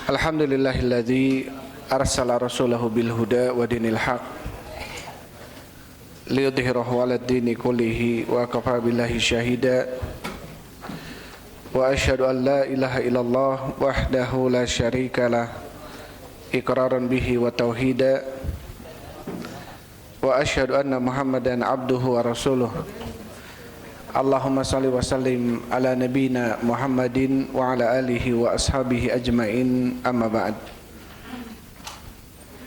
Alhamdulillahilladzi arsala rasulahu bil huda wa dinil haq liyudhhirahu 'alad dini kullihi wa kafa billahi syahida wa asyhadu an la ilaha illallah wahdahu la syarikalah iqraran bihi wa tauhida wa asyhadu anna Muhammadan abduhu wa rasuluh. Allahumma salli wa sallim ala nabina Muhammadin wa ala alihi wa ashabihi ajmain, amma ba'd.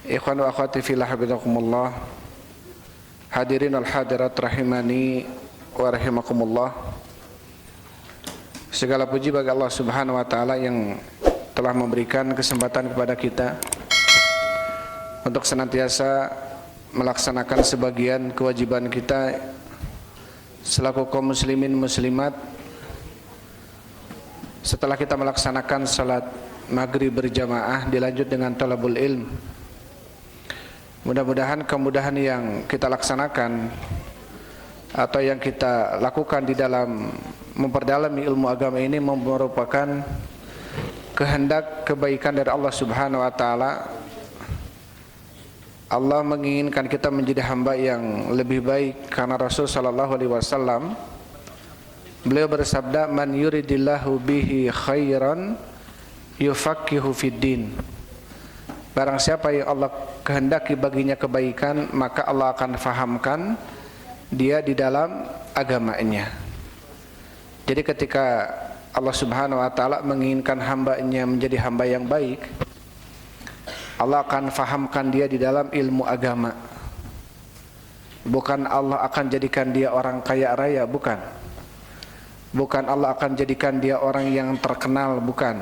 Ikhwan wa akhwati fillah, habibakumullah, hadirin al hadirat rahimani wa rahimakumullah. Segala puji bagi Allah Subhanahu wa taala yang telah memberikan kesempatan kepada kita untuk senantiasa melaksanakan sebagian kewajiban kita selaku kaum muslimin muslimat setelah kita melaksanakan salat maghrib berjamaah dilanjut dengan talabul ilm. Mudah-mudahan kemudahan yang kita laksanakan atau yang kita lakukan di dalam memperdalami ilmu agama ini merupakan kehendak kebaikan dari Allah Subhanahu wa taala. Allah menginginkan kita menjadi hamba yang lebih baik karena Rasul sallallahu alaihi wasallam beliau bersabda, man yuridillahu bihi khairan yufaqihu fiddin. Barang siapa yang Allah kehendaki baginya kebaikan, maka Allah akan fahamkan dia di dalam agamanya. Jadi ketika Allah Subhanahu wa taala menginginkan hambanya menjadi hamba yang baik, Allah akan fahamkan dia di dalam ilmu agama. Bukan Allah akan jadikan dia orang kaya raya, bukan. Bukan Allah akan jadikan dia orang yang terkenal, bukan.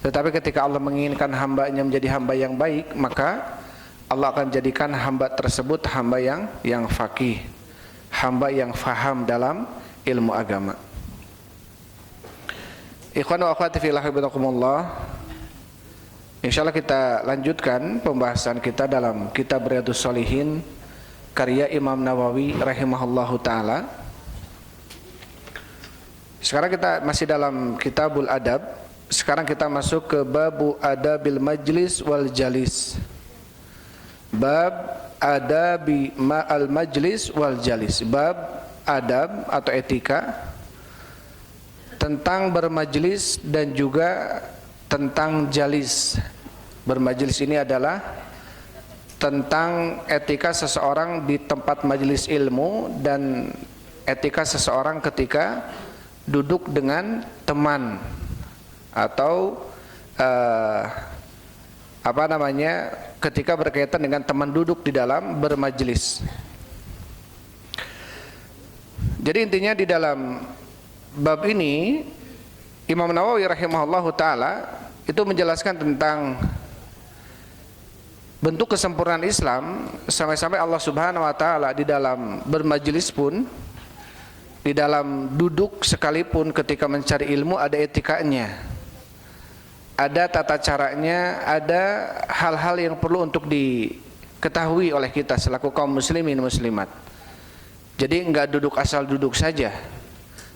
Tetapi ketika Allah menginginkan hambanya menjadi hamba yang baik, maka Allah akan jadikan hamba tersebut hamba yang faqih, hamba yang faham dalam ilmu agama. Ikhwan wa akhwati fillah, habibakumullah. Insyaallah kita lanjutkan pembahasan kita dalam kitab Riyadhus Shalihin karya Imam Nawawi rahimahullahu taala. Sekarang kita masih dalam Kitabul Adab. Sekarang kita masuk ke babu adabil majlis wal jalis. Bab adabi ma'al majlis wal jalis. Bab adab atau etika tentang bermajlis dan juga tentang jalis. Bermajlis ini adalah tentang etika seseorang di tempat majelis ilmu dan etika seseorang ketika duduk dengan teman atau ketika berkaitan dengan teman duduk di dalam bermajlis. Jadi intinya di dalam bab ini Imam Nawawi rahimahullahu taala itu menjelaskan tentang bentuk kesempurnaan Islam, sampai-sampai Allah Subhanahu wa taala di dalam bermajlis pun, di dalam duduk sekalipun ketika mencari ilmu ada etikanya. Ada tata caranya, ada hal-hal yang perlu untuk diketahui oleh kita selaku kaum muslimin muslimat. Jadi enggak duduk asal duduk saja,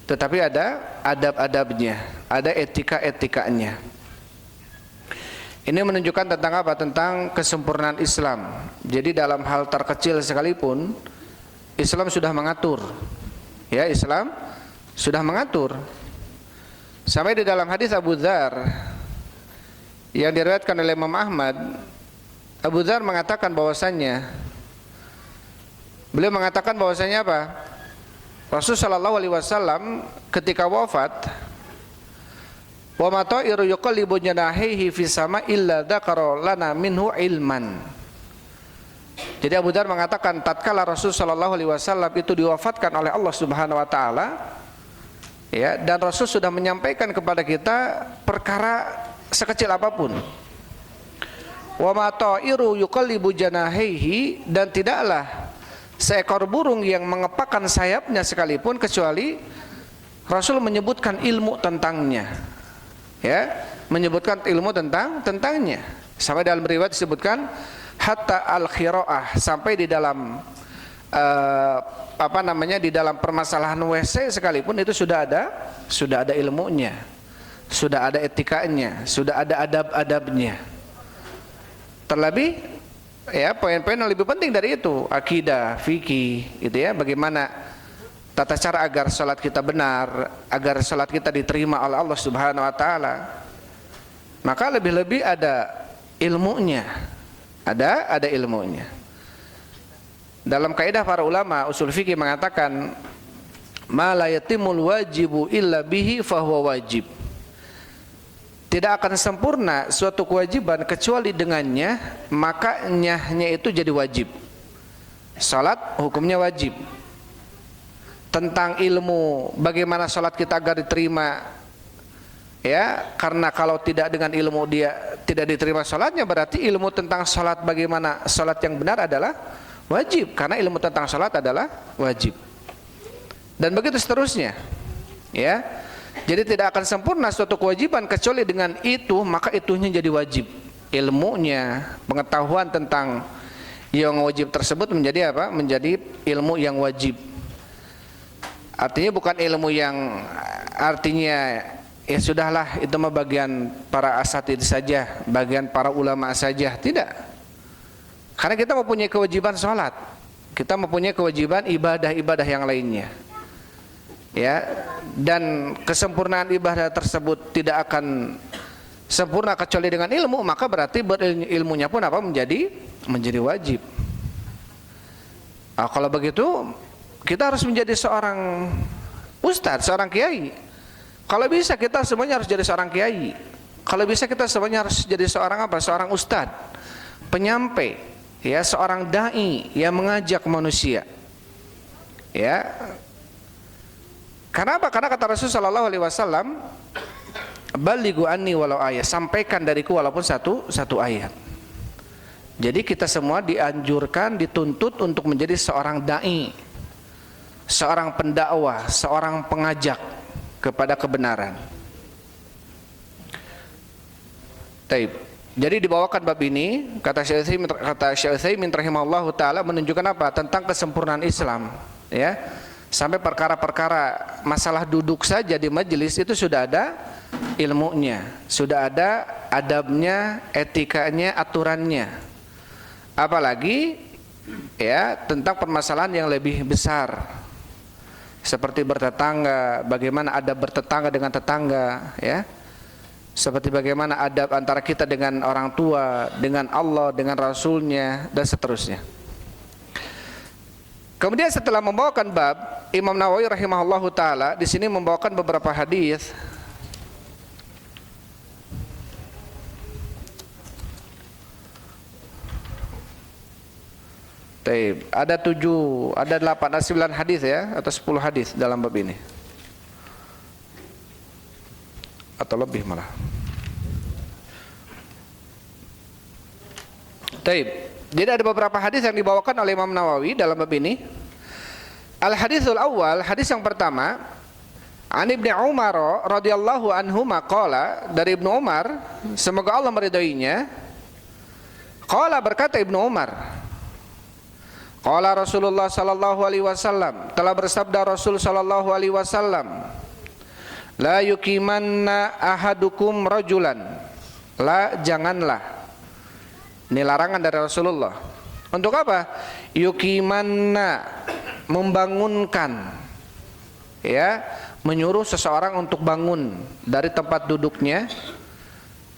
tetapi ada adab-adabnya, ada etika-etikanya. Ini menunjukkan tentang apa? Tentang kesempurnaan Islam. Jadi dalam hal terkecil sekalipun Islam sudah mengatur. Ya, Islam sudah mengatur. Sampai di dalam hadis Abu Dzar yang diriwayatkan oleh Imam Ahmad, Abu Dzar mengatakan bahwasannya, beliau mengatakan bahwasannya apa? Rasul sallallahu alaihi wasallam ketika wafat, wa ma ta'iru yuqallibu janahihi fis sama illa dzakara lana minhu ilman. Jadi Abu Dzar mengatakan tatkala Rasul sallallahu alaihi wasallam itu diwafatkan oleh Allah Subhanahu wa taala, ya, dan Rasul sudah menyampaikan kepada kita perkara sekecil apapun. Wa ma ta'iru yuqallibu janahihi, dan tidaklah seekor burung yang mengepakkan sayapnya sekalipun kecuali Rasul menyebutkan ilmu tentangnya. Ya, menyebutkan ilmu tentangnya. Sampai dalam riwayat disebutkan hatta al-khiraah, sampai di dalam di dalam permasalahan WC sekalipun itu sudah ada ilmunya. sudah ada etikanya, sudah ada adab-adabnya. Terlebih ya poin-poin yang lebih penting dari itu, akidah, fikih, gitu ya, bagaimana tata cara agar salat kita benar, agar salat kita diterima oleh Allah Subhanahu wa taala. Maka lebih-lebih ada ilmunya. Ada ilmunya. Dalam kaidah para ulama usul fikih mengatakan ma la yatimul wajibu illa bihi fahuwa wajib. Tidak akan sempurna suatu kewajiban kecuali dengannya, maka nyahnya itu jadi wajib. Salat hukumnya wajib. Tentang ilmu bagaimana salat kita agar diterima, ya, karena kalau tidak dengan ilmu dia tidak diterima salatnya, berarti ilmu tentang salat bagaimana salat yang benar adalah wajib, karena ilmu tentang salat adalah wajib. Dan begitu seterusnya, ya. Jadi tidak akan sempurna suatu kewajiban kecuali dengan itu, maka itunya jadi wajib. Ilmunya, pengetahuan tentang yang wajib tersebut menjadi apa? Menjadi ilmu yang wajib. Artinya bukan ilmu yang artinya ya sudahlah itu mah bagian para asatidz saja, bagian para ulama saja. Tidak. Karena kita mempunyai kewajiban sholat, kita mempunyai kewajiban ibadah-ibadah yang lainnya, ya. Dan kesempurnaan ibadah tersebut tidak akan sempurna kecuali dengan ilmu, maka berarti berilmunya pun apa? Menjadi wajib. Nah, kalau begitu kita harus menjadi seorang ustadz, seorang kiai. Kalau bisa kita semuanya harus jadi seorang kiai. Kalau bisa kita semuanya harus jadi seorang apa? Seorang ustadz, penyampai, ya, seorang dai yang mengajak manusia. Ya. Karena apa? Karena kata Rasul sallallahu alaihi wasallam, balighu anni walau ayat, sampaikan dariku walaupun satu ayat. Jadi kita semua dianjurkan, dituntut untuk menjadi seorang dai, seorang pendakwah, seorang pengajak kepada kebenaran. Taib. Jadi dibawakan bab ini, kata Syekh Utsaimin rahimahullahu taala, menunjukkan apa? Tentang kesempurnaan Islam, ya. Sampai perkara-perkara masalah duduk saja di majelis itu sudah ada ilmunya, sudah ada adabnya, etikanya, aturannya. Apalagi ya tentang permasalahan yang lebih besar, seperti bertetangga, bagaimana adab bertetangga dengan tetangga, ya. Seperti bagaimana adab antara kita dengan orang tua, dengan Allah, dengan Rasulnya, dan seterusnya. Kemudian setelah membawakan bab, Imam Nawawi rahimahullahu taala di sini membawakan beberapa hadis. Taib. Ada 7, ada 8, ada 9 hadis ya, atau 10 hadis dalam bab ini. Atau lebih malah. Taib. Jadi ada beberapa hadis yang dibawakan oleh Imam Nawawi dalam bab ini. Al-haditsul awal, hadis yang pertama, An Ibnu Umar radhiyallahu anhu maqala, dari Ibnu Umar, semoga Allah meridainya. Qala, berkata Ibnu Umar, qala Rasulullah sallallahu alaihi wasallam, telah bersabda Rasul sallallahu alaihi wasallam, la yuqimanna ahadukum rajulan, la, janganlah. Ini larangan dari Rasulullah. Untuk apa? Yuqimanna, membangunkan, ya, menyuruh seseorang untuk bangun dari tempat duduknya.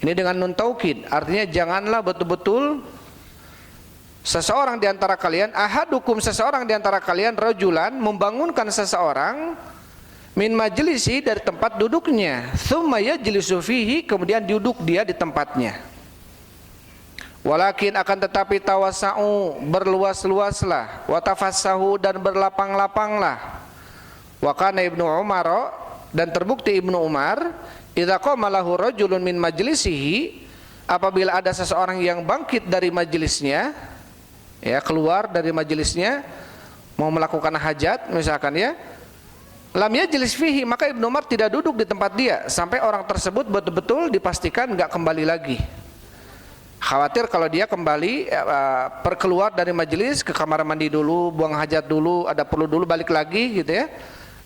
Ini dengan nun taukid, artinya janganlah betul-betul seseorang di antara kalian, ahadukum, seseorang di antara kalian, rajulan, membangunkan seseorang min majlisi, dari tempat duduknya, tsumma yajlisu fihi, kemudian duduk dia di tempatnya. Walakin, akan tetapi, tawasau, berluas-luaslah, watafassahu, dan berlapang-lapanglah. Wa kana Ibnu Umar, dan terbukti Ibnu Umar, idza qama lahu rajulun min majlisihi, apabila ada seseorang yang bangkit dari majelisnya, ya, keluar dari majelisnya mau melakukan hajat misalkan, ya, lam yajlis fihi, maka Ibnu Umar tidak duduk di tempat dia sampai orang tersebut betul-betul dipastikan enggak kembali lagi. Khawatir kalau dia kembali perkeluar dari majelis, ke kamar mandi dulu, buang hajat dulu, ada perlu dulu, balik lagi gitu, ya.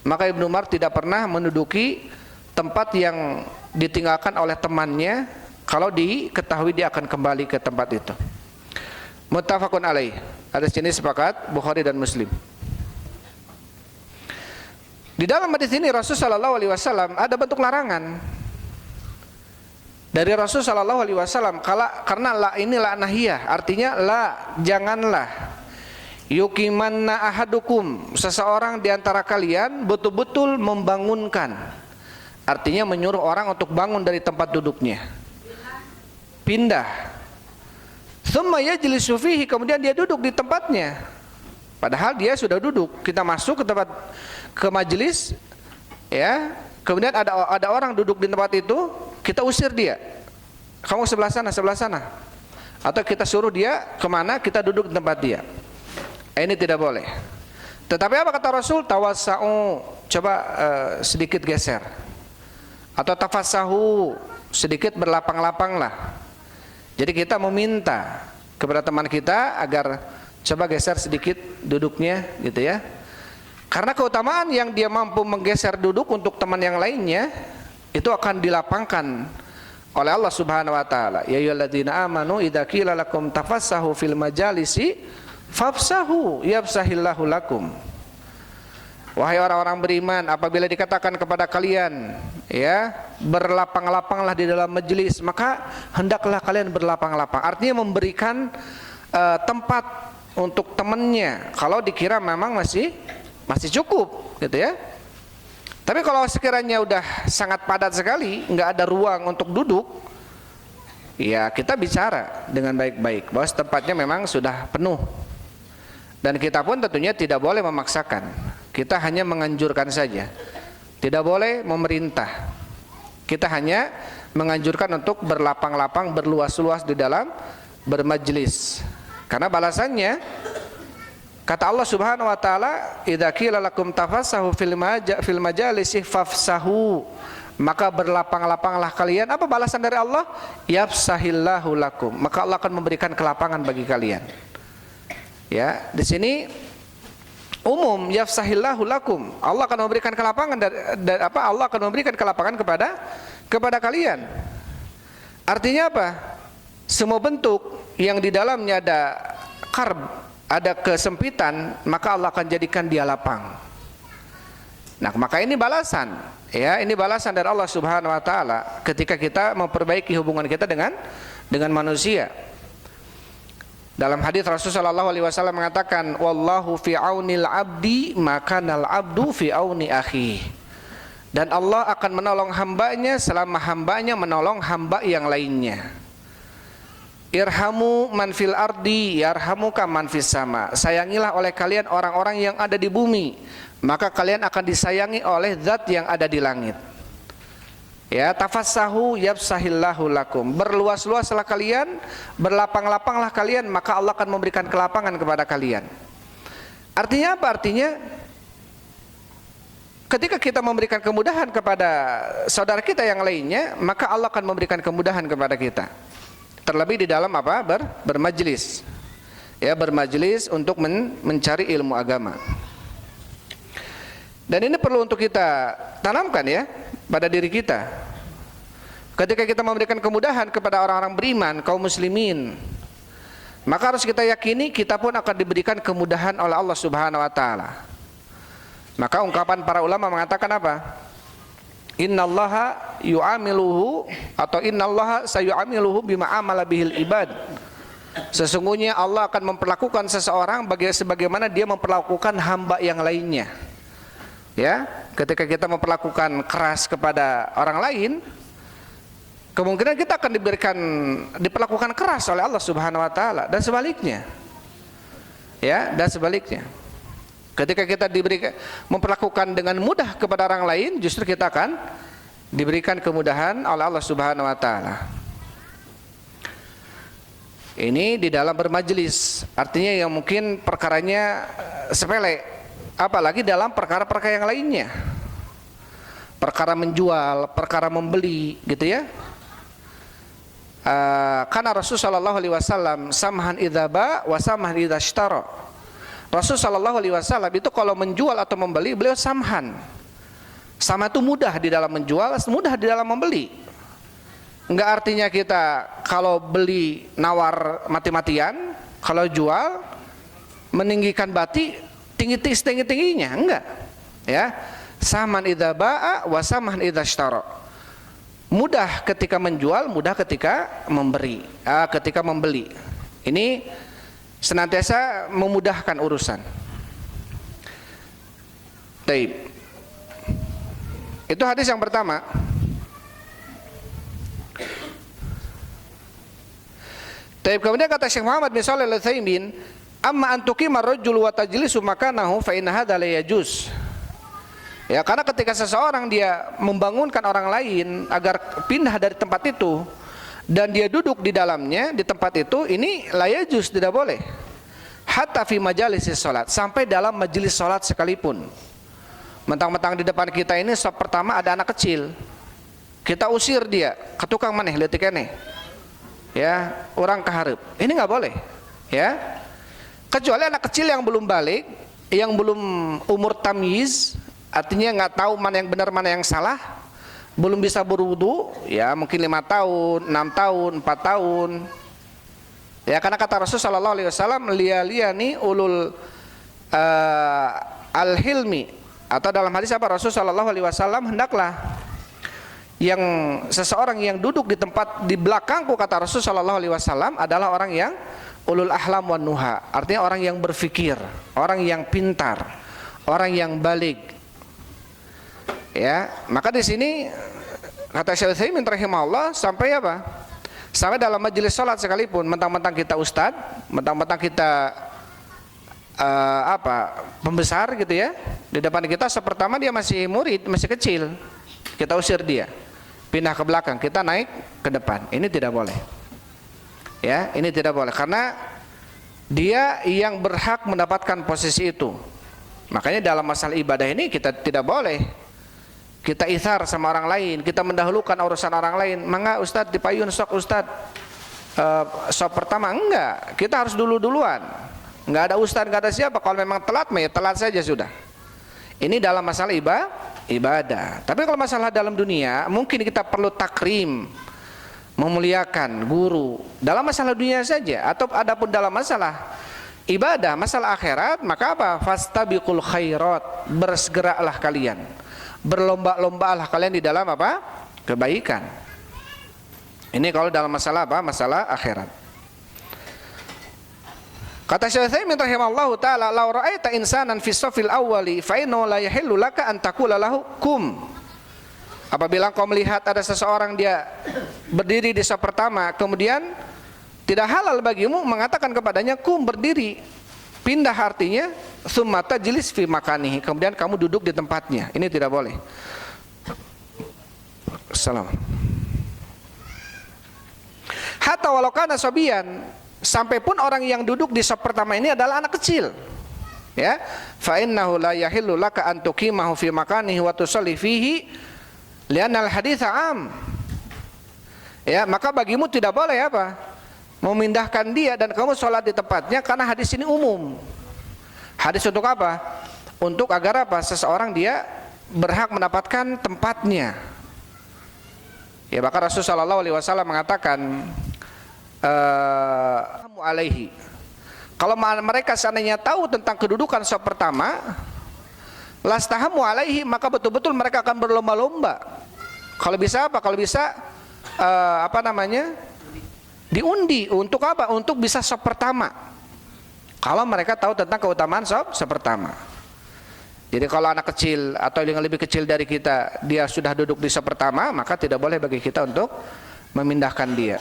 Maka Ibnu Umar tidak pernah menduduki tempat yang ditinggalkan oleh temannya kalau diketahui dia akan kembali ke tempat itu. Muttafaqun alaih. Hadis ini sepakat Bukhari dan Muslim. Di dalam hadis ini Rasulullah SAW ada bentuk larangan dari Rasulullah SAW karena la ini la nahiyah, artinya la, janganlah yukimanna ahadukum, seseorang di antara kalian betul-betul membangunkan, artinya menyuruh orang untuk bangun dari tempat duduknya, pindah. Tsumma yajlisu fihi, kemudian dia duduk di tempatnya, padahal dia sudah duduk. Kita masuk ke majelis, ya, kemudian ada orang duduk di tempat itu, kita usir dia, kamu sebelah sana, atau kita suruh dia kemana, kita duduk di tempat dia. Ini tidak boleh. Tetapi apa kata Rasul? Tawassa'u, coba sedikit geser, atau tafassahu, sedikit berlapang-lapanglah. Jadi kita meminta kepada teman kita agar coba geser sedikit duduknya, gitu ya. Karena keutamaan yang dia mampu menggeser duduk untuk teman yang lainnya itu akan dilapangkan oleh Allah Subhanahu wa taala. Ya ayyuhalladzina amanu idza qila lakum tafassahu fil majalisi fafsahu yafsahillahu lakum. Wahai orang-orang beriman, apabila dikatakan kepada kalian, ya, berlapang-lapanglah di dalam majelis, maka hendaklah kalian berlapang-lapang. Artinya memberikan tempat untuk temannya kalau dikira memang masih cukup, gitu ya. Tapi kalau sekiranya udah sangat padat sekali, nggak ada ruang untuk duduk, ya kita bicara dengan baik-baik bahwa tempatnya memang sudah penuh. Dan kita pun tentunya tidak boleh memaksakan. Kita hanya menganjurkan saja. Tidak boleh memerintah. Kita hanya menganjurkan untuk berlapang-lapang, berluas-luas di dalam bermajlis. Karena balasannya kata Allah Subhanahu wa taala, "Idza qila lakum tafassahu fil majalisi fafsahu." Maka berlapang-lapanglah kalian. Apa balasan dari Allah? Yafsahillahu lakum. Maka Allah akan memberikan kelapangan bagi kalian. Ya, di sini umum yafsahillahu lakum. Allah akan memberikan kelapangan Allah akan memberikan kelapangan kepada kalian. Artinya apa? Semua bentuk yang di dalamnya ada karb, ada kesempitan, maka Allah akan jadikan dia lapang. Nah, maka ini balasan, ya, ini balasan dari Allah Subhanahu wa taala ketika kita memperbaiki hubungan kita dengan manusia. Dalam hadis Rasulullah SAW mengatakan, wallahu fi aunil abdi makanal abdu fi auni akhi. Dan Allah akan menolong hambanya selama hambanya menolong hamba yang lainnya. Irhamu man fil ardi yarhamuka man fis sama. Sayangilah oleh kalian orang-orang yang ada di bumi, maka kalian akan disayangi oleh zat yang ada di langit. Ya, tafassahu yafsahillahu lakum. Berluas-luaslah kalian, berlapang-lapanglah kalian, maka Allah akan memberikan kelapangan kepada kalian. Artinya apa? Artinya ketika kita memberikan kemudahan kepada saudara kita yang lainnya, maka Allah akan memberikan kemudahan kepada kita. Terlebih di dalam apa? Bermajlis. Ya, bermajlis untuk mencari ilmu agama. Dan ini perlu untuk kita tanamkan, ya, pada diri kita. Ketika kita memberikan kemudahan kepada orang-orang beriman, kaum muslimin, maka harus kita yakini kita pun akan diberikan kemudahan oleh Allah Subhanahu wa taala. Maka ungkapan para ulama mengatakan apa? Innallaha yu'amiluhu, atau innallaha sayu'amiluhu bima amala bihil ibad. Sesungguhnya Allah akan memperlakukan seseorang sebagaimana dia memperlakukan hamba yang lainnya. Ya, ketika kita memperlakukan keras kepada orang lain, kemungkinan kita akan diperlakukan keras oleh Allah Subhanahu wa taala, dan sebaliknya. Ya, dan sebaliknya. Ketika kita memperlakukan dengan mudah kepada orang lain, justru kita akan diberikan kemudahan oleh Allah Subhanahu wa taala. Ini di dalam bermajlis, artinya yang mungkin perkaranya sepele. Apalagi dalam perkara-perkara yang lainnya, perkara menjual, perkara membeli, gitu ya. Karena Rasulullah SAW samhan idza ba wa samhan idza ishtara. Rasulullah SAW itu kalau menjual atau membeli, beliau samhan. Sama itu mudah di dalam menjual, mudah di dalam membeli. Enggak artinya kita kalau beli nawar mati-matian, kalau jual meninggikan bati tinggi-tingginya, enggak. Ya. Saman idza ba'a wa saman idza ishtara. Mudah ketika menjual, mudah ketika ketika membeli. Ini senantiasa memudahkan urusan. Baik. Itu hadis yang pertama. Taib, kemudian kata Syekh Muhammad bin Shalih Al-Utsaimin, amma an tuqima ar-rajul wa tajlisu makanahu fa inna hadza la yajuz. Ya, karena ketika seseorang dia membangunkan orang lain agar pindah dari tempat itu dan dia duduk di dalamnya di tempat itu, ini la yajuz, tidak boleh. Hatta fi majalisis salat, sampai dalam majelis salat sekalipun. Mentang-mentang di depan kita ini saf pertama ada anak kecil, kita usir dia ke tukang maneh leutik keneh, ya, orang kaharep, ini nggak boleh, ya, kecuali anak kecil yang belum balik, yang belum umur tamyiz, artinya nggak tahu mana yang benar mana yang salah, belum bisa berwudu, ya, mungkin 5 tahun, 6 tahun, 4 tahun, ya, karena kata Rasul Shallallahu Alaihi Wasallam, liani ulul al-hilmi, atau dalam hadis apa, Rasul Shallallahu Alaihi Wasallam, hendaklah yang seseorang yang duduk di tempat di belakangku, kata Rasul Shallallahu Alaihi Wasallam, adalah orang yang ulul ahlam wan nuha, artinya orang yang berfikir, orang yang pintar, orang yang balik. Ya, maka di sini kata Syekh Utsaimin rahimahullah, sampai apa? Sampai dalam majelis salat sekalipun, mentang-mentang kita ustadz, mentang-mentang kita pembesar gitu ya, di depan kita sepertama dia masih murid, masih kecil, kita usir dia, pindah ke belakang, kita naik ke depan, ini tidak boleh. Ya, ini tidak boleh karena dia yang berhak mendapatkan posisi itu. Makanya dalam masalah ibadah ini kita tidak boleh kita ithar sama orang lain, kita mendahulukan urusan orang lain. Mangga Ustadz dipayun sok Ustadz sok pertama, enggak, kita harus duluan. Enggak ada ustadz, enggak ada siapa. Kalau memang telat, ya telat saja sudah. Ini dalam masalah ibadah. Tapi kalau masalah dalam dunia, mungkin kita perlu takrim, memuliakan guru. Dalam masalah dunia saja, atau adapun dalam masalah ibadah, masalah akhirat, maka apa? Fastabiqul khairat, bersegeralah kalian, berlomba-lombalah kalian di dalam apa? Kebaikan. Ini kalau dalam masalah apa? Masalah akhirat. Kata Syekh Utsaimin rahimahullahu taala, "Law ra'aita insanan fi shafil awwali fa innahu la yahillu laka an taqula lahu kum." Apabila kau melihat ada seseorang dia berdiri di saf pertama, kemudian tidak halal bagimu mengatakan kepadanya kum, berdiri. Pindah artinya tsumma tajlis fi makanihi, kemudian kamu duduk di tempatnya. Ini tidak boleh. Assalam. Hatta walau kana sabiyan, sampai pun orang yang duduk di saf pertama ini adalah anak kecil, ya, fa innahu la yahillu laka an tuqimahu fi makanihi wa tusalli fihi li'anna al-haditsa 'am. Ya, maka bagimu tidak boleh apa? Memindahkan dia dan kamu sholat di tempatnya, karena hadis ini umum. Hadis untuk apa? Untuk agar apa? Seseorang dia berhak mendapatkan tempatnya. Ya, maka Rasulullah sallallahu alaihi wasallam mengatakan alaihi. Kalau mereka seandainya tahu tentang kedudukan saf pertama, lastahamu alaihi, maka betul-betul mereka akan berlomba-lomba. Kalau bisa apa? Kalau bisa diundi untuk apa? Untuk bisa saf pertama. Kalau mereka tahu tentang keutamaan saf pertama. Jadi kalau anak kecil atau yang lebih kecil dari kita dia sudah duduk di saf pertama, maka tidak boleh bagi kita untuk memindahkan dia.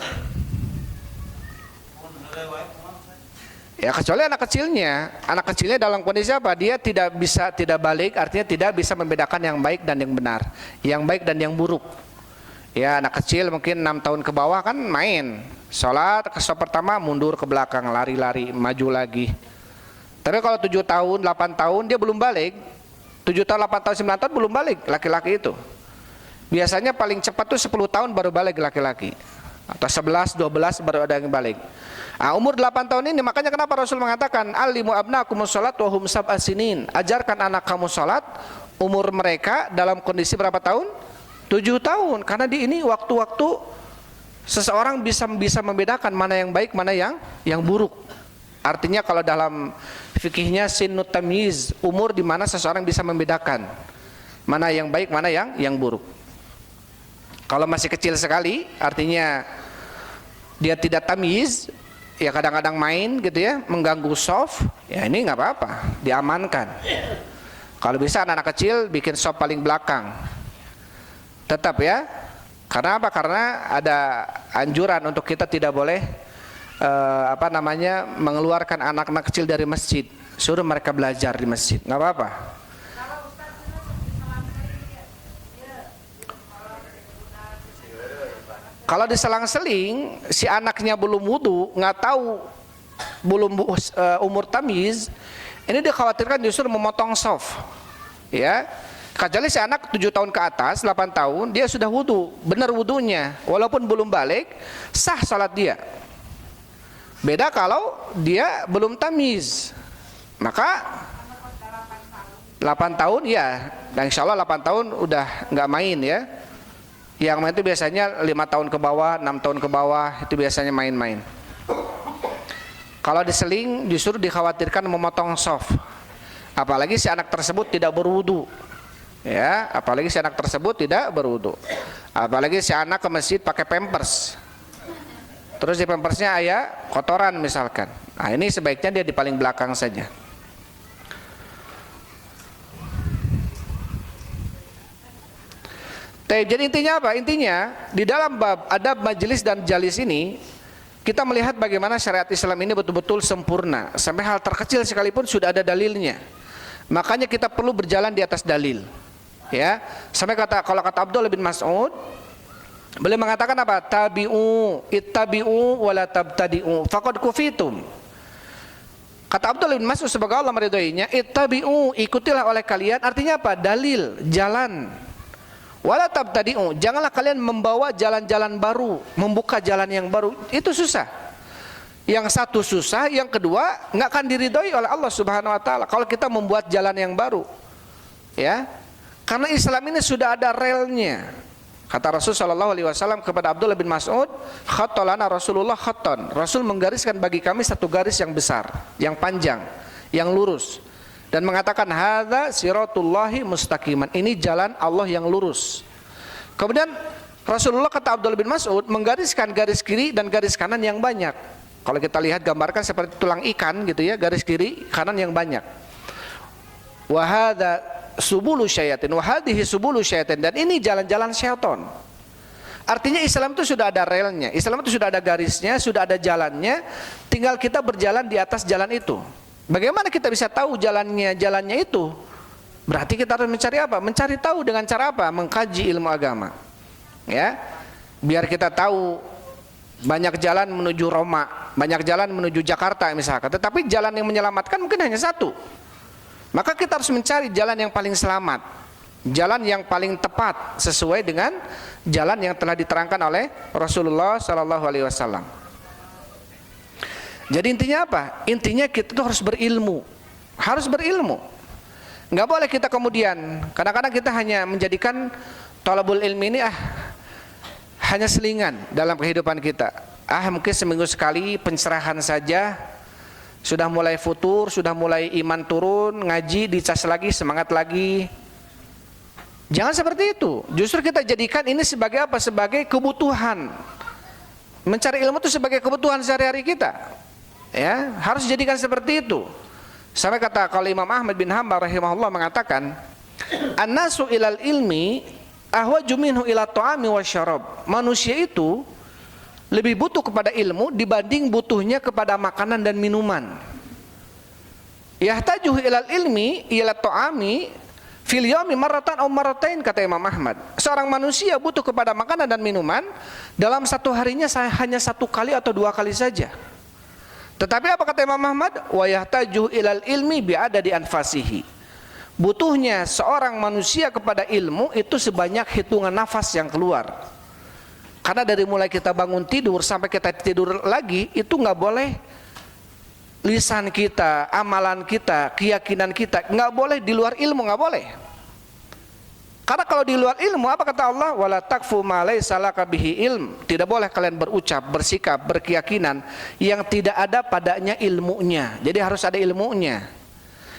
Ya, kecuali anak kecilnya dalam kondisi apa? Dia tidak balik, artinya tidak bisa membedakan yang baik dan yang benar, yang baik dan yang buruk. Ya, anak kecil mungkin 6 tahun ke bawah kan main, sholat ke saf pertama mundur ke belakang, lari-lari, maju lagi. Tapi kalau 7 tahun, 8 tahun dia belum balik, 7 tahun, 8 tahun, 9 tahun belum balik laki-laki itu. Biasanya paling cepat tuh 10 tahun baru balik laki-laki, atau 11, 12 baru ada yang balik. Umur 8 tahun ini, makanya kenapa Rasul mengatakan alimu abnakumus sholat wa hum sab'a sinin, ajarkan anak kamu sholat umur mereka dalam kondisi berapa tahun? 7 tahun. Karena di ini waktu-waktu seseorang bisa membedakan mana yang baik, mana yang buruk. Artinya kalau dalam fikihnya sinnut tamyiz, umur di mana seseorang bisa membedakan mana yang baik, mana yang buruk. Kalau masih kecil sekali, artinya dia tidak tamyiz, ya kadang-kadang main gitu ya, mengganggu soft, ya ini nggak apa-apa, diamankan. Kalau bisa anak-anak kecil bikin soft paling belakang, tetap ya. Karena apa? Karena ada anjuran untuk kita tidak boleh mengeluarkan anak-anak kecil dari masjid, suruh mereka belajar di masjid, nggak apa-apa. Kalau diselang-seling, si anaknya belum wudu, nggak tahu, belum umur tamyiz, ini dikhawatirkan justru memotong soft, ya. Kecuali si anak 7 tahun ke atas, 8 tahun, dia sudah wudu, benar wudunya, walaupun belum balik, sah salat dia. Beda kalau dia belum tamyiz, maka 8 tahun ya, dan insya Allah 8 tahun udah nggak main ya. Yang main itu biasanya 5 tahun ke bawah, 6 tahun ke bawah, itu biasanya main-main. Kalau diseling justru dikhawatirkan memotong soft. Apalagi si anak tersebut tidak berwudu. Ya, apalagi si anak tersebut tidak berwudu. Apalagi si anak ke masjid pakai pampers. Terus di pampersnya ada kotoran misalkan. Nah, ini sebaiknya dia di paling belakang saja. Jadi intinya apa? Intinya di dalam bab adab majelis dan jalis ini kita melihat bagaimana syariat Islam ini betul-betul sempurna. Sampai hal terkecil sekalipun sudah ada dalilnya. Makanya kita perlu berjalan di atas dalil. Ya, sampai kalau kata Abdullah bin Mas'ud, beliau mengatakan apa? Tabi'u, ittabi'u wala tabtadi'u, faqad kufitum. Kata Abdullah bin Mas'ud sebagai Allah meridhoinya, ittabi'u, ikutilah oleh kalian, artinya apa? Dalil, jalan. Wala tabtadi'u, janganlah kalian membawa jalan-jalan baru, membuka jalan yang baru, itu susah. Yang satu susah, yang kedua nggak akan diridhoi oleh Allah Subhanahu wa taala kalau kita membuat jalan yang baru. Ya. Karena Islam ini sudah ada relnya. Kata Rasul sallallahu alaihi wasallam kepada Abdullah bin Mas'ud, "Khattalana Rasulullah khattan." Rasul menggariskan bagi kami satu garis yang besar, yang panjang, yang lurus. Dan mengatakan hadza siratullahi mustaqiman, ini jalan Allah yang lurus. Kemudian Rasulullah kata Abdullah bin Mas'ud menggariskan garis kiri dan garis kanan yang banyak. Kalau kita lihat gambarkan seperti tulang ikan gitu ya, garis kiri kanan yang banyak. Wa hadza subulu syayatin wa hadhihi subulu syayatin, dan ini jalan-jalan syaitan. Artinya Islam itu sudah ada relnya, Islam itu sudah ada garisnya, sudah ada jalannya, tinggal kita berjalan di atas jalan itu. Bagaimana kita bisa tahu jalannya itu? Berarti kita harus mencari apa? Mencari tahu dengan cara apa? Mengkaji ilmu agama. Ya. Biar kita tahu banyak jalan menuju Roma, banyak jalan menuju Jakarta misalkan, tetapi jalan yang menyelamatkan mungkin hanya satu. Maka kita harus mencari jalan yang paling selamat, jalan yang paling tepat sesuai dengan jalan yang telah diterangkan oleh Rasulullah sallallahu alaihi wasallam. Jadi intinya apa? Intinya kita tuh harus berilmu. Harus berilmu. Nggak boleh kita kemudian, kadang-kadang kita hanya menjadikan thalabul ilmi ini hanya selingan dalam kehidupan kita. Mungkin seminggu sekali pencerahan saja, sudah mulai futur, sudah mulai iman turun, ngaji, dicas lagi, semangat lagi. Jangan seperti itu. Justru kita jadikan ini sebagai apa? Sebagai kebutuhan. Mencari ilmu itu sebagai kebutuhan sehari-hari kita. Ya, harus dijadikan seperti itu. Sampai kata kalau Imam Ahmad bin Hanbal rahimahullah mengatakan, "An-nasu ilal ilmi ahwaju minhu ila ta'ami wasyarab." Manusia itu lebih butuh kepada ilmu dibanding butuhnya kepada makanan dan minuman. Yahtaju ilal ilmi ila ta'ami fil yaumi marratan aw marratain, kata Imam Ahmad. Seorang manusia butuh kepada makanan dan minuman dalam satu harinya hanya 1 kali atau 2 kali saja. Tetapi apa kata Imam Ahmad? Wa yahtaju ilal ilmi bi'adadi anfasihi. Butuhnya seorang manusia kepada ilmu itu sebanyak hitungan nafas yang keluar. Karena dari mulai kita bangun tidur sampai kita tidur lagi, itu nggak boleh lisan kita, amalan kita, keyakinan kita nggak boleh di luar ilmu, nggak boleh. Karena kalau di luar ilmu, apa kata Allah? Wala takfu ma laisa laka bihi ilm. Tidak boleh kalian berucap, bersikap, berkeyakinan yang tidak ada padanya ilmunya. Jadi harus ada ilmunya.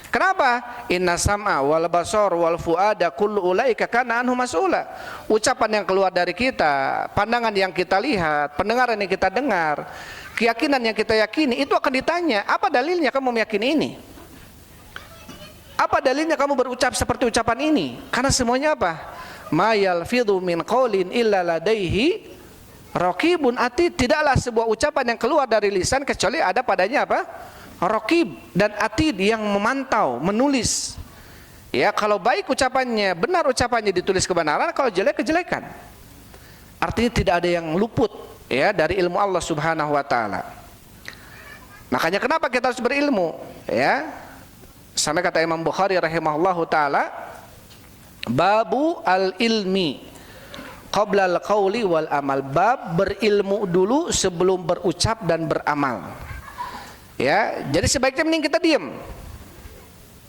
Kenapa? Inna sam'a wal basar wal fuada kullu ulaika kana anhu mas'ula. Ucapan yang keluar dari kita, pandangan yang kita lihat, pendengaran yang kita dengar, keyakinan yang kita yakini, itu akan ditanya, apa dalilnya kamu meyakini ini? Apa dalilnya kamu berucap seperti ucapan ini? Karena semuanya apa? Ma yalfidhu min qaulin illa ladaihi raqibun atid. Tidaklah sebuah ucapan yang keluar dari lisan kecuali ada padanya apa? Raqib dan atid yang memantau, menulis. Ya, kalau baik ucapannya, benar ucapannya ditulis kebenaran, kalau jelek kejelekan. Artinya tidak ada yang luput ya dari ilmu Allah Subhanahu wa taala. Makanya kenapa kita harus berilmu? Ya. Sampai kata Imam Bukhari rahimahullahu taala, babu al-ilmi qabla al-qauli wal amal. Bab berilmu dulu sebelum berucap dan beramal. Ya, jadi sebaiknya mending kita diam.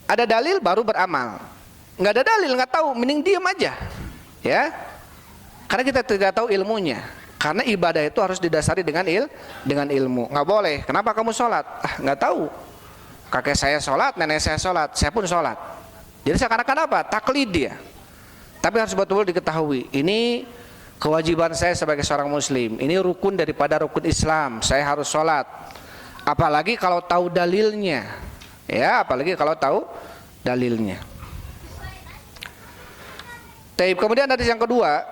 Ada dalil baru beramal. Enggak ada dalil, enggak tahu, mending diam aja. Ya. Karena kita tidak tahu ilmunya. Karena ibadah itu harus didasari dengan ilmu. Enggak boleh. Kenapa kamu sholat? Enggak tahu. Kakek saya sholat, nenek saya sholat, saya pun sholat. Jadi seakan-akan apa? Taklid dia. Tapi harus betul-betul diketahui, ini kewajiban saya sebagai seorang muslim, ini rukun daripada rukun Islam, saya harus sholat. Apalagi kalau tahu dalilnya. Ya, apalagi kalau tahu dalilnya. Taib. Kemudian hadis yang kedua,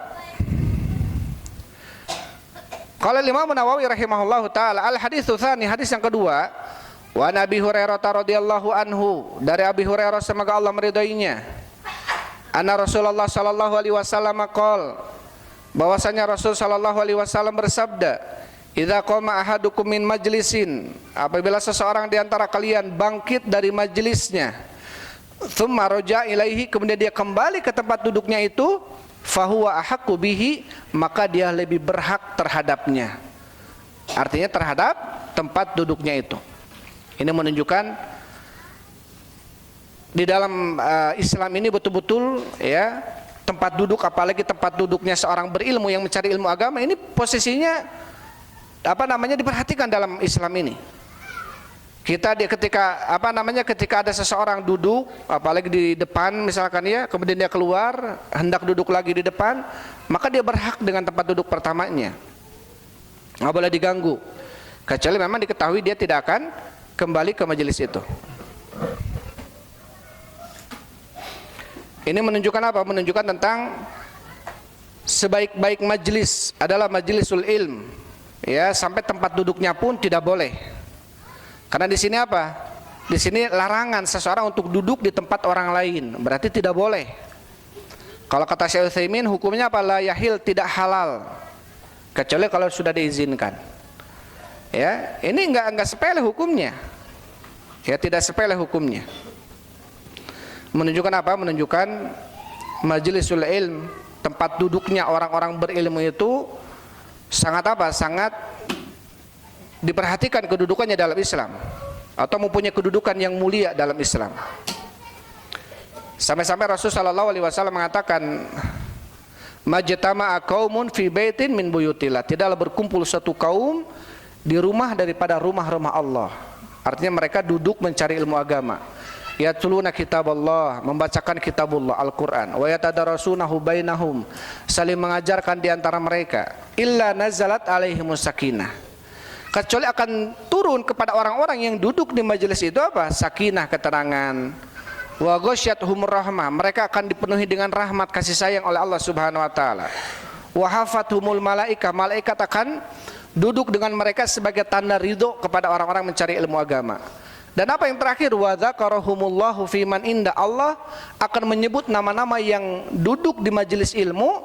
qala Imam Nawawi rahimahullahu taala, al haditsu tsani, hadis yang kedua, wa Nabi Hurairah radhiyallahu anhu, dari Abi Hurairah semoga Allah meridainya, anna Rasulullah sallallahu alaihi wasallam qol, bahwasanya Rasul sallallahu alaihi wasallam bersabda, idza qama ahadukum min majlisin, apabila seseorang di antara kalian bangkit dari majlisnya, tsumma raja ilaihi, kemudian dia kembali ke tempat duduknya itu, fahuwa ahaqqu bihi, maka dia lebih berhak terhadapnya. Artinya terhadap tempat duduknya itu. Ini menunjukkan di dalam Islam ini betul-betul ya, tempat duduk, apalagi tempat duduknya seorang berilmu yang mencari ilmu agama, ini posisinya apa namanya diperhatikan dalam Islam ini. Kita ketika ada seseorang duduk, apalagi di depan misalkan ya, kemudian dia keluar hendak duduk lagi di depan, maka dia berhak dengan tempat duduk pertamanya. Nggak boleh diganggu. Kecuali memang diketahui dia tidak akan kembali ke majelis itu. Ini menunjukkan apa? Menunjukkan tentang sebaik-baik majelis adalah majlisul ilm. Ya, sampai tempat duduknya pun tidak boleh. Karena di sini apa? Di sini larangan seseorang untuk duduk di tempat orang lain. Berarti tidak boleh. Kalau kata Syekh Utsaimin, hukumnya apa? La yahil, tidak halal. Kecuali kalau sudah diizinkan. Ya, ini enggak sepele hukumnya. Ya, tidak sepele hukumnya. Menunjukkan apa? Menunjukkan majlisul ilm, tempat duduknya orang-orang berilmu itu sangat apa? Sangat diperhatikan kedudukannya dalam Islam, atau mempunyai kedudukan yang mulia dalam Islam. Sampai-sampai Rasulullah sallallahu alaihi wasallam mengatakan, majtama'a qaumun fi baitin min buyutillah, tidaklah berkumpul satu kaum di rumah daripada rumah-rumah Allah. Artinya mereka duduk mencari ilmu agama. Yatluna kitaballah, membacakan kitabullah Al-Qur'an, wa yatadarasunahu bainahum, saling mengajarkan di antara mereka, illa nazalat alaihimus sakinah, kecuali akan turun kepada orang-orang yang duduk di majelis itu apa? Sakinah, ketenangan. Wa ghasyiyatuhumur rahmah, mereka akan dipenuhi dengan rahmat kasih sayang oleh Allah Subhanahu wa taala. Wa hafathumul malaikah, malaikat akan duduk dengan mereka sebagai tanda ridho kepada orang-orang mencari ilmu agama. Dan apa yang terakhir? Wa dzakarahumullahu fiman inda, Allah akan menyebut nama-nama yang duduk di majelis ilmu,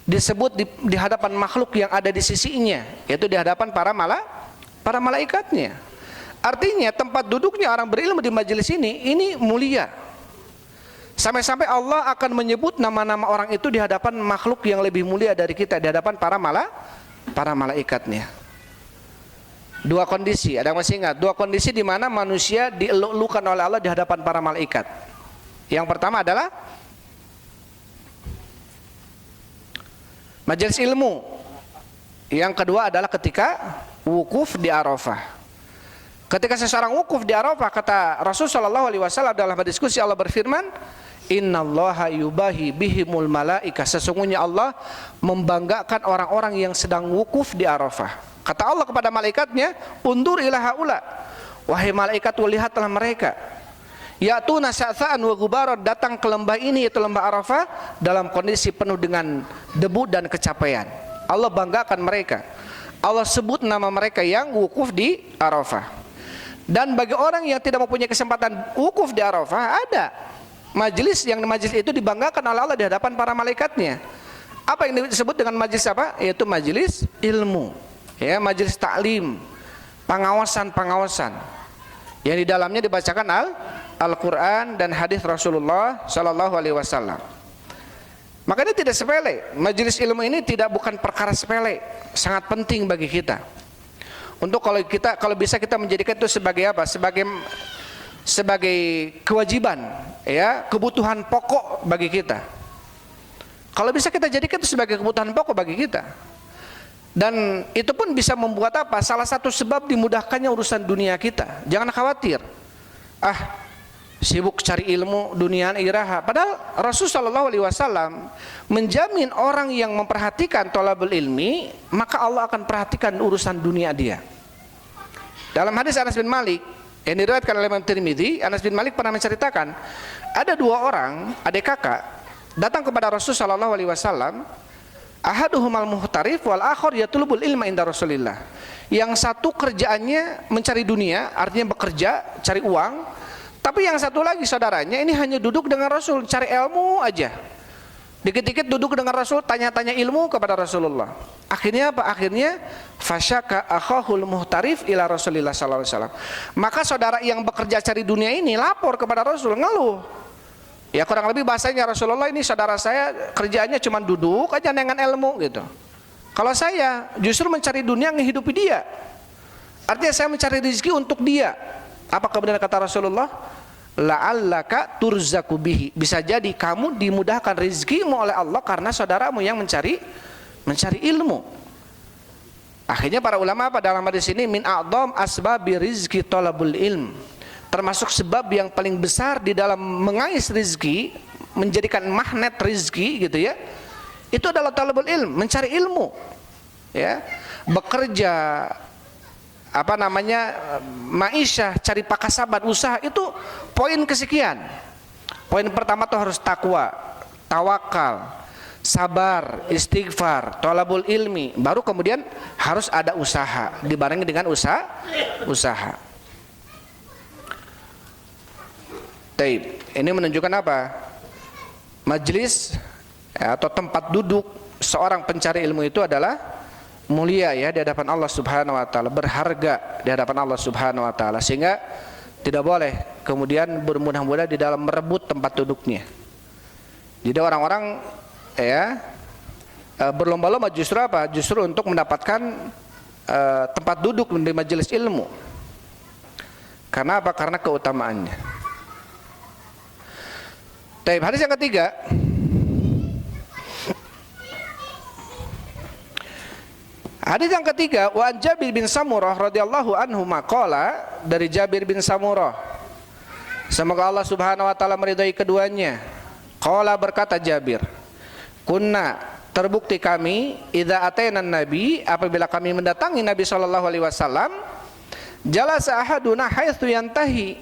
disebut di hadapan makhluk yang ada di sisinya, yaitu di hadapan para malaikatnya. Artinya tempat duduknya orang berilmu di majelis ini mulia. Sampai-sampai Allah akan menyebut nama-nama orang itu di hadapan makhluk yang lebih mulia dari kita, di hadapan para malaikatnya. Dua kondisi, ada yang masih ingat? Dua kondisi di mana manusia dieluk-elukan oleh Allah di hadapan para malaikat. Yang pertama adalah majelis ilmu. Yang kedua adalah ketika wukuf di Arafah. Ketika seseorang wukuf di Arafah, kata Rasul sallallahu alaihi wasallam dalam diskusi, Allah berfirman, innallaha yubahi bihimul malaika, sesungguhnya Allah membanggakan orang-orang yang sedang wukuf di Arafah. Kata Allah kepada malaikatnya, undur ila haula, wahai malaikat, lihatlah mereka, ya'tuna sa'sa'an wa gubaran, datang ke lembah ini, yaitu lembah Arafah, dalam kondisi penuh dengan debu dan kecapean. Allah banggakan mereka. Allah sebut nama mereka yang wukuf di Arafah. Dan bagi orang yang tidak mempunyai kesempatan wukuf di Arafah, ada majelis yang majelis itu dibanggakan oleh Allah di hadapan para malaikatnya. Apa yang disebut dengan majelis apa? Yaitu majelis ilmu, ya, majelis taklim, pengawasan-pengawasan, yang di dalamnya dibacakan Al-Quran dan hadis Rasulullah Sallallahu Alaihi Wasallam. Makanya tidak sepele. Majelis ilmu ini bukan perkara sepele, sangat penting bagi kita. Untuk kalau bisa kita menjadikan itu sebagai apa? Sebagai kewajiban, ya, kebutuhan pokok bagi kita. Kalau bisa kita jadikan itu sebagai kebutuhan pokok bagi kita. Dan itu pun bisa membuat apa? Salah satu sebab dimudahkannya urusan dunia kita. Jangan khawatir. Sibuk cari ilmu dunia iraha. Padahal Rasul sallallahu alaihi wasallam menjamin orang yang memperhatikan thalabul ilmi, maka Allah akan perhatikan urusan dunia dia. Dalam hadis Anas bin Malik yang diriwayatkan oleh Imam Tirmidzi, Anas bin Malik pernah menceritakan, ada dua orang adik kakak datang kepada Rasul sallallahu alaihi wasallam, ahaduhumal muhtarif wal akhar yatlubul ilma inda Rasulillah. Yang satu kerjaannya mencari dunia, artinya bekerja, cari uang. Tapi yang satu lagi saudaranya ini hanya duduk dengan Rasul, cari ilmu aja. Dikit-dikit duduk dengan Rasul, tanya-tanya ilmu kepada Rasulullah. Akhirnya apa? Akhirnya fasyaka akhahul muhtarif ila Rasulillah sallallahu alaihi wasallam. Maka saudara yang bekerja cari dunia ini lapor kepada Rasul, ngeluh. Ya kurang lebih bahasanya, Rasulullah, ini saudara saya kerjaannya cuma duduk aja dengan ilmu gitu. Kalau saya justru mencari dunia menghidupi dia. Artinya saya mencari rezeki untuk dia. Apa kemudian kata Rasulullah? La'allaka turzaku bihi. Bisa jadi kamu dimudahkan rezekimu oleh Allah karena saudaramu yang mencari ilmu. Akhirnya para ulama apa dalam hadis ini, min a'dham asbabi rizki talabul ilm, termasuk sebab yang paling besar di dalam mengais rezeki, menjadikan magnet rezeki gitu ya, itu adalah talabul ilm, mencari ilmu, ya, bekerja, ma'isyah, cari pakasaban, usaha, itu poin kesekian. Poin pertama tuh harus takwa, tawakal, sabar, istighfar, thalabul ilmi, baru kemudian harus ada usaha, dibarengi dengan usaha. Taib. Ini menunjukkan apa? Majelis atau tempat duduk seorang pencari ilmu itu adalah mulia ya di hadapan Allah Subhanahu wa taala, berharga di hadapan Allah Subhanahu wa taala, sehingga tidak boleh kemudian bermudah-mudah di dalam merebut tempat duduknya. Jadi orang-orang berlomba-lomba justru apa? Justru untuk mendapatkan tempat duduk di majelis ilmu. Karena apa? Karena keutamaannya. Baik, hadis yang ketiga. Hadis yang ketiga, wa Jabir bin Samurah radhiyallahu anhu maqala, dari Jabir bin Samurah, semoga Allah Subhanahu wa taala meridai keduanya. Qala, berkata Jabir, kunna, terbukti kami, idza ataina nabi, apabila kami mendatangi Nabi sallallahu alaihi wasallam, jalasa ahaduna haitsu yantahi,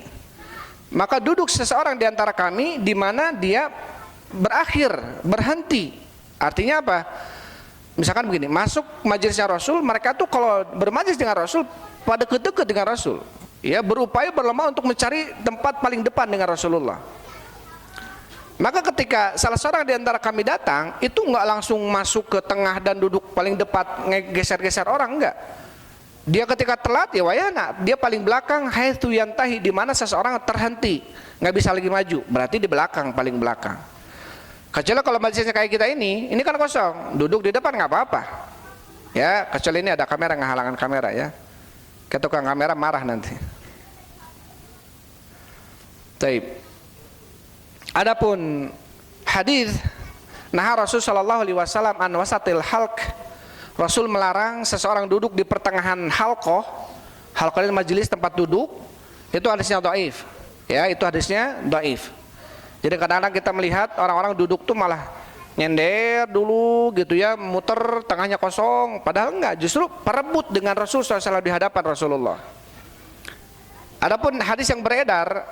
maka duduk seseorang di antara kami di mana dia berakhir, berhenti. Artinya apa? Misalkan begini, masuk majelisnya Rasul, mereka tuh kalau bermajelis dengan Rasul pada dekat dengan Rasul, ya, berupaya berlomba untuk mencari tempat paling depan dengan Rasulullah. Maka ketika salah seorang di antara kami datang, itu enggak langsung masuk ke tengah dan duduk paling depan, ngegeser-geser orang, enggak. Dia ketika telat, ya wayana, dia paling belakang, haitsu yantahi, di mana seseorang terhenti, nggak bisa lagi maju, berarti di belakang, paling belakang. Kecuali kalau majelisnya kayak kita ini kan kosong, duduk di depan nggak apa-apa, ya, kecuali ini ada kamera, ngehalangan kamera, ya, kayak tukang kamera marah nanti. Taib. Adapun hadis Nah, Rasul sallallahu alaihi wasallam an wasatil halq. Rasul melarang seseorang duduk di pertengahan halqah. Halqah itu majelis tempat duduk. Itu hadisnya dhaif. Ya, itu hadisnya dhaif. Jadi kadang-kadang kita melihat orang-orang duduk tuh malah nyender dulu gitu ya, muter tengahnya kosong, padahal enggak, justru perebut dengan Rasul SAW di hadapan Rasulullah. Adapun hadis yang beredar,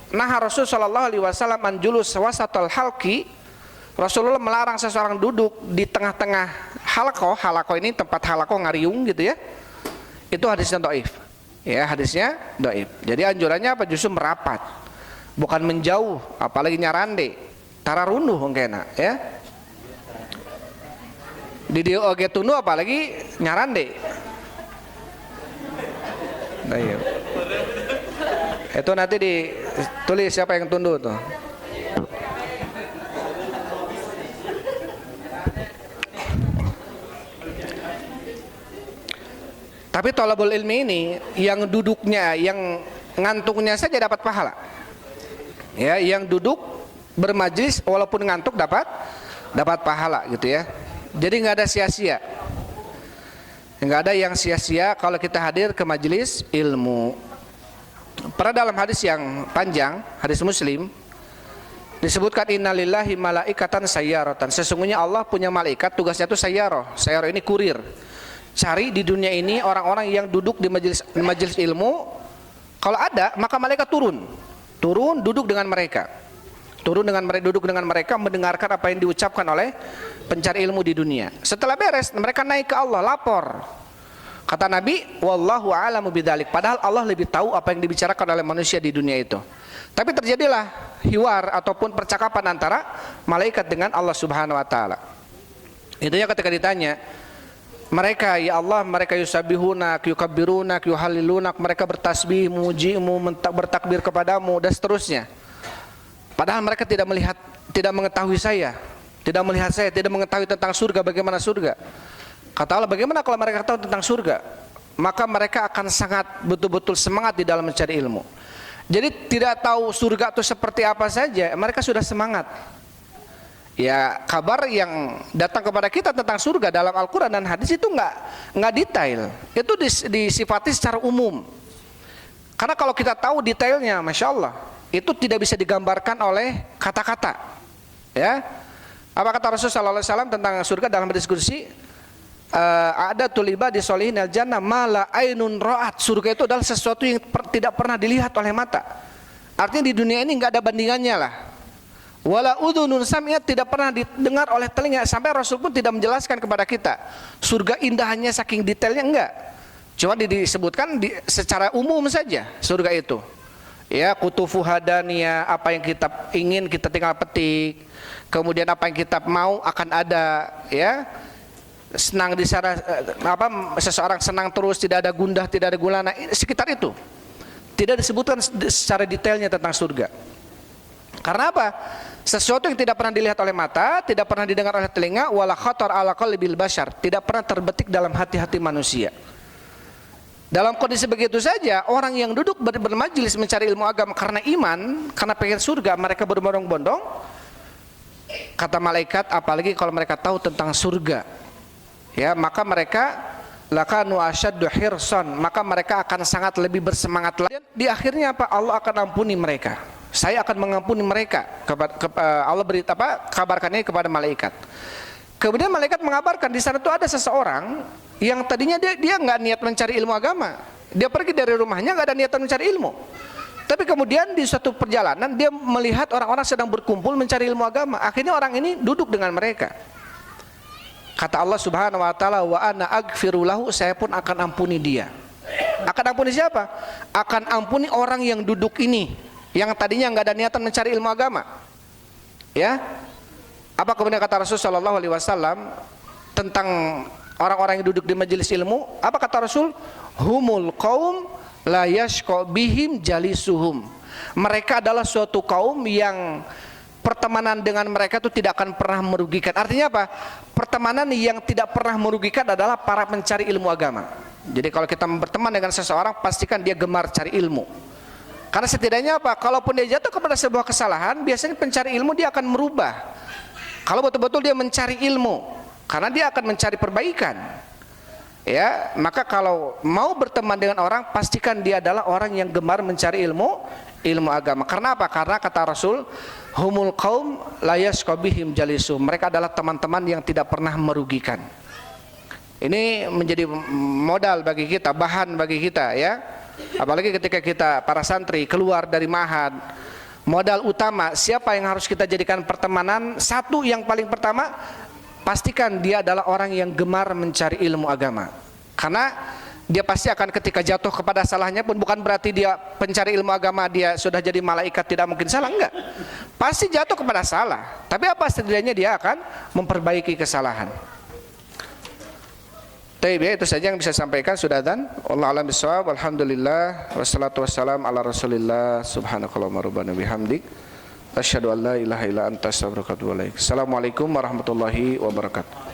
nah Rasul sallallahu alaihi wasallam an julus wasatal halqi, Rasulullah melarang seseorang duduk di tengah-tengah halaqah. Halaqah ini tempat halaqah ngariung gitu ya. Itu hadisnya dhaif. Ya, hadisnya dhaif. Jadi anjurannya apa? Justru merapat. Bukan menjauh, apalagi nyarande. Tararunduh mungkin ya. Di dia oge tunu apalagi nyarande. Nah, iya. Itu nanti ditulis siapa yang tunduk tuh. Tapi thalabul ilmi ini yang duduknya, yang ngantuknya saja dapat pahala. Ya, yang duduk bermajlis walaupun ngantuk dapat pahala gitu ya. Jadi nggak ada sia-sia. Nggak ada yang sia-sia kalau kita hadir ke majelis ilmu. Pada dalam hadis yang panjang, hadis Muslim, disebutkan innalillahi malaikatan sayyaratan. Sesungguhnya Allah punya malaikat, tugasnya itu sayyarah. Sayyarah ini kurir. Cari di dunia ini orang-orang yang duduk di majelis ilmu. Kalau ada, maka malaikat turun duduk dengan mereka. Duduk dengan mereka, mendengarkan apa yang diucapkan oleh pencari ilmu di dunia. Setelah beres, mereka naik ke Allah, lapor. Kata Nabi, wallahu a'lamu bidzalik. Padahal Allah lebih tahu apa yang dibicarakan oleh manusia di dunia itu. Tapi terjadilah hiwar ataupun percakapan antara malaikat dengan Allah Subhanahu wa taala. Itunya ketika ditanya, mereka ya Allah, mereka yusabihunak, yukabbirunak, yuhalilunak, mereka bertasbih, memujimu, bertakbir kepadamu dan seterusnya. Padahal mereka tidak melihat, tidak mengetahui saya, tidak melihat saya, tidak mengetahui tentang surga, bagaimana surga. Kata Allah, bagaimana kalau mereka tahu tentang surga? Maka mereka akan sangat betul-betul semangat di dalam mencari ilmu. Jadi tidak tahu surga itu seperti apa saja, mereka sudah semangat. Ya, kabar yang datang kepada kita tentang surga dalam Al-Quran dan hadis itu nggak detail. Itu disifati secara umum. Karena kalau kita tahu detailnya, Masya Allah, itu tidak bisa digambarkan oleh kata-kata. Ya, apa kata Rasulullah SAW tentang surga dalam hadis qudsi? Ada tuliba di solihin al jannah mala ainun ra'at. Surga itu adalah sesuatu yang tidak pernah dilihat oleh mata. Artinya di dunia ini nggak ada bandingannya lah. Wala udhunun sami'at, tidak pernah didengar oleh telinga. Sampai Rasul pun tidak menjelaskan kepada kita surga indahannya saking detailnya, enggak. Cuma disebutkan secara umum saja surga itu. Ya, kutufu hadaniyah, apa yang kita ingin kita tinggal petik. Kemudian apa yang kita mau akan ada, ya. Senang di sana, seseorang senang terus, tidak ada gundah, tidak ada gulana, sekitar itu. Tidak disebutkan secara detailnya tentang surga. Karena apa? Sesuatu yang tidak pernah dilihat oleh mata, tidak pernah didengar oleh telinga, wala khatar ala qalbil bashar, tidak pernah terbetik dalam hati-hati manusia. Dalam kondisi begitu saja, orang yang duduk bermajelis mencari ilmu agama karena iman, karena pengen surga, mereka berbondong-bondong. Kata malaikat, apalagi kalau mereka tahu tentang surga, ya, maka mereka lakanu asyaddu hirsan, maka mereka akan sangat lebih bersemangat lagi. Di akhirnya apa? Allah akan ampuni mereka. Saya akan mengampuni mereka. Allah kabarkannya kepada malaikat. Kemudian malaikat mengabarkan di sana itu ada seseorang yang tadinya dia nggak niat mencari ilmu agama. Dia pergi dari rumahnya nggak ada niatan mencari ilmu. Tapi kemudian di suatu perjalanan dia melihat orang-orang sedang berkumpul mencari ilmu agama. Akhirnya orang ini duduk dengan mereka. Kata Allah Subhanahu wa taala, wa ana aghfiru lahu, saya pun akan ampuni dia. Akan ampuni siapa? Akan ampuni orang yang duduk ini, yang tadinya nggak ada niatan mencari ilmu agama. Ya. Apa kemudian kata Rasul sallallahu alaihi wasallam tentang orang-orang yang duduk di majelis ilmu? Apa kata Rasul? Humul qaum la yashqa bihim jalisuhum. Mereka adalah suatu kaum yang pertemanan dengan mereka itu tidak akan pernah merugikan. Artinya apa? Pertemanan yang tidak pernah merugikan adalah para pencari ilmu agama. Jadi kalau kita berteman dengan seseorang, pastikan dia gemar cari ilmu. Karena setidaknya apa? Kalaupun dia jatuh kepada sebuah kesalahan, biasanya pencari ilmu dia akan merubah Kalau betul-betul dia mencari ilmu, karena dia akan mencari perbaikan. Ya, maka kalau mau berteman dengan orang, pastikan dia adalah orang yang gemar mencari ilmu agama. Karena apa? Karena kata Rasul, humul qaum la yasqabihim jalisu. Mereka adalah teman-teman yang tidak pernah merugikan. Ini menjadi modal bagi kita, bahan bagi kita, ya. Apalagi ketika kita para santri keluar dari ma'had, modal utama siapa yang harus kita jadikan pertemanan? Satu, yang paling pertama, pastikan dia adalah orang yang gemar mencari ilmu agama. Karena dia pasti akan ketika jatuh kepada salahnya pun bukan berarti dia pencari ilmu agama dia sudah jadi malaikat tidak mungkin salah, enggak. Pasti jatuh kepada salah, tapi apa setidaknya dia akan memperbaiki kesalahan. Baik, itu saja yang bisa sampaikan. Sudah dan wallahu a'lam bishawab. Alhamdulillah wassalatu wassalam ala Rasulillah subhanakallahumma rabbana bihamdik asyhadu an la ilaha illa anta astaghfiruka wa atubu ilaik. Assalamualaikum warahmatullahi wabarakatuh.